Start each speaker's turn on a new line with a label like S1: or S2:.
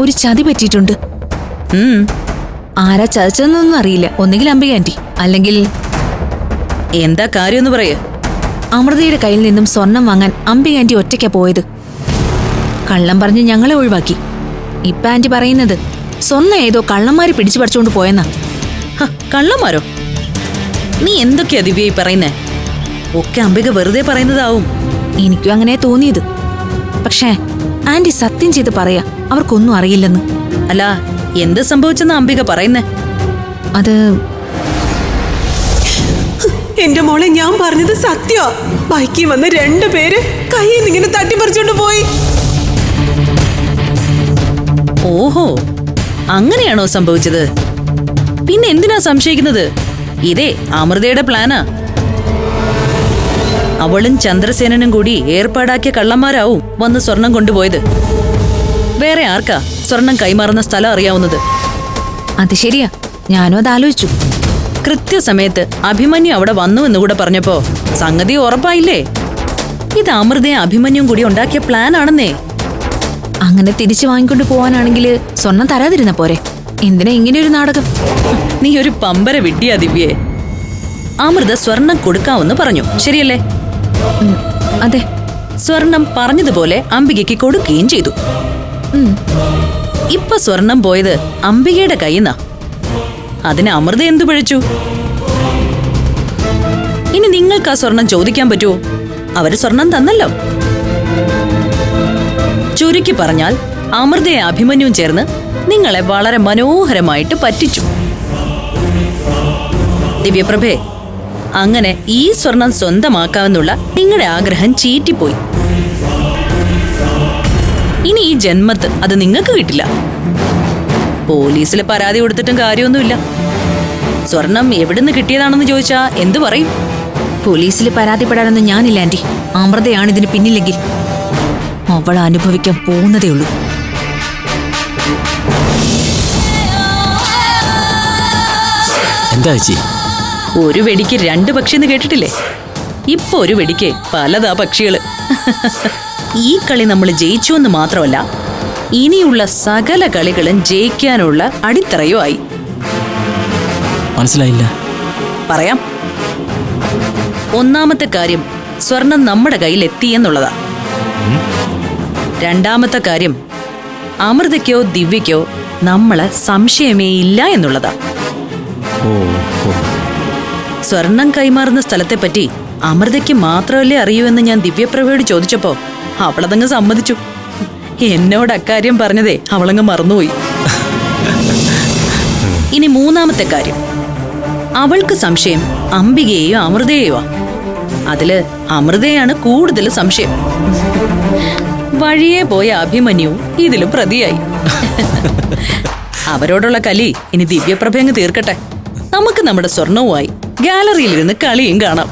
S1: ഒരു ചതി പറ്റിയിട്ടുണ്ട്. ആരാ ചതിച്ചതെന്നൊന്നും അറിയില്ല. ഒന്നുകിൽ അംബിക ആന്റി, അല്ലെങ്കിൽ
S2: എന്താ കാര്യമെന്ന് പറയ.
S1: അമൃതയുടെ കയ്യിൽ നിന്നും സ്വർണം വാങ്ങാൻ അംബിക ആന്റി ഒറ്റയ്ക്കാ പോയത്. കള്ളം പറഞ്ഞ് ഞങ്ങളെ ഒഴിവാക്കി. ഇപ്പൊ ആന്റി പറയുന്നത് സ്വർണ്ണം ഏതോ കള്ളന്മാര് പിടിച്ചു പറിച്ചുകൊണ്ട് പോയെന്നാ.
S2: കള്ളന്മാരോ? നീ എന്തൊക്കെയാ ദിവ്യായി പറയുന്നേ? ഒക്കെ അംബിക വെറുതെ പറയുന്നതാവും.
S1: എനിക്കും അങ്ങനെ തോന്നിയത്. പക്ഷേ ആന്റി സത്യം ചെയ്ത് പറയാ, അവർക്കൊന്നും അറിയില്ലെന്ന്.
S2: അല്ല, എന്ത് സംഭവിച്ചെന്ന് അംബിക പറയുന്നേ?
S1: അത്
S3: എന്റെ മോളെ, ഞാൻ പറഞ്ഞത് സത്യ. ബൈക്കിൽ വന്ന് 2 പേര് കയ്യിൽ നിന്ന് ഇങ്ങനെ തട്ടിപ്പറിച്ചോണ്ട് പോയി.
S2: ഓഹോ, അങ്ങനെയാണോ സംഭവിച്ചത്? പിന്നെ എന്തിനാ സംശയിക്കുന്നത്? ഇതേ അമൃതയുടെ പ്ലാനാ. അവളും ചന്ദ്രസേനനും കൂടി ഏർപ്പാടാക്കിയ കള്ളന്മാരാവും വന്ന് സ്വർണം കൊണ്ടുപോയത്. വേറെ ആർക്കാ സ്വർണം കൈമാറുന്ന സ്ഥലം അറിയാവുന്നത്?
S1: അത് ശരിയാ, ഞാനും അത് ആലോചിച്ചു.
S2: കൃത്യസമയത്ത് അഭിമന്യു അവിടെ വന്നു എന്നുകൂടെ പറഞ്ഞപ്പോ സംഗതി ഉറപ്പായില്ലേ? ഇത് അമൃതയും അഭിമന്യും കൂടി ഉണ്ടാക്കിയ പ്ലാൻ ആണെന്നേ.
S1: അങ്ങനെ തിരിച്ചു വാങ്ങിക്കൊണ്ട് പോവാനാണെങ്കിൽ സ്വർണം തരാതിരുന്ന പോരെ? എന്തിനാ ഇങ്ങനെയൊരു നാടകം?
S2: നീ ഒരു പമ്പര വിഡ്ഢിയാ ദിവ്യേ. അമൃത സ്വർണം കൊടുക്കാമെന്ന് പറഞ്ഞു, ശരിയല്ലേ?
S1: അതെ.
S2: സ്വർണം പറഞ്ഞതുപോലെ അംബികയ്ക്ക് കൊടുക്കുകയും ചെയ്തു. ഇപ്പൊ സ്വർണം പോയത് അംബികയുടെ കയ്യിന്നാ. അതിന് അമൃത എന്തു പിഴച്ചു? ഇനി നിങ്ങൾക്ക് ആ സ്വർണം ചോദിക്കാൻ പറ്റുമോ? അവര് സ്വർണം തന്നല്ലോ. ചുരുക്കി പറഞ്ഞാൽ അമൃതയെ അഭിമന്യുവും ചേർന്ന് നിങ്ങളെ വളരെ മനോഹരമായിട്ട് പറ്റിച്ചു. ദിവ്യപ്രഭേ, അങ്ങനെ ഈ സ്വർണം സ്വന്തമാക്കാമെന്നുള്ള നിങ്ങളുടെ ആഗ്രഹം ചീറ്റിപ്പോയി. ഇനി ഈ ജന്മത്ത് അത് നിങ്ങൾക്ക് കിട്ടില്ല. പോലീസിൽ പരാതി കൊടുത്തിട്ടും കാര്യമൊന്നുമില്ല. സ്വർണം എവിടുന്ന് കിട്ടിയതാണെന്ന് ചോദിച്ചാ എന്തു പറയും?
S1: പോലീസിൽ പരാതിപ്പെടാനൊന്നും ഞാനില്ല ആന്റി. അമൃതയാണ് ഇതിന് പിന്നില്ലെങ്കിൽ. അവൾ അനുഭവിക്കാൻ പോകുന്നതേ ഉള്ളൂ.
S4: എന്താ ചേച്ചി?
S2: ഒരു വെടിക്ക് 2 പക്ഷിന്ന് കേട്ടിട്ടില്ലേ? ഇപ്പൊ ഒരു വെടിക്ക് പലതാ പക്ഷികള്. ഈ കളി നമ്മൾ ജയിച്ചു എന്ന് മാത്രമല്ല, ഇനിയുള്ള സകല കളികളും ജയിക്കാനുള്ള അടിത്തറയും ആയി.
S4: മനസ്സിലായില്ല.
S2: പറയാം. ഒന്നാമത്തെ കാര്യം, സ്വർണം നമ്മുടെ കയ്യിൽ എത്തിയെന്നുള്ളതാ. രണ്ടാമത്തെ കാര്യം, അമൃതയ്ക്കോ ദിവ്യയ്ക്കോ നമ്മളെ സംശയമേ ഇല്ല എന്നുള്ളതാ. സ്വർണം കൈമാറുന്ന സ്ഥലത്തെപ്പറ്റി അമൃതയ്ക്ക് മാത്രമല്ലേ അറിയൂ എന്ന് ഞാൻ ദിവ്യപ്രഭയോട് ചോദിച്ചപ്പോ അവളതങ്ങ് സമ്മതിച്ചു. എന്നോട് അക്കാര്യം പറഞ്ഞതേ അവളങ്ങ് മറന്നുപോയി. ഇനി മൂന്നാമത്തെ കാര്യം, അവൾക്ക് സംശയം അംബികയെയോ അമൃതയെയോ. അതില് അമൃതയാണ് കൂടുതൽ സംശയം. വഴിയെ പോയ അഭിമന്യു ഇതിലും പ്രതിയായി. അവരോടുള്ള കലി ഇനി ദിവ്യപ്രഭ അങ്ങ് തീർക്കട്ടെ. നമുക്ക് നമ്മുടെ സ്വർണവുമായി ഗാലറിയിലിരുന്ന് കളിയും കാണാം.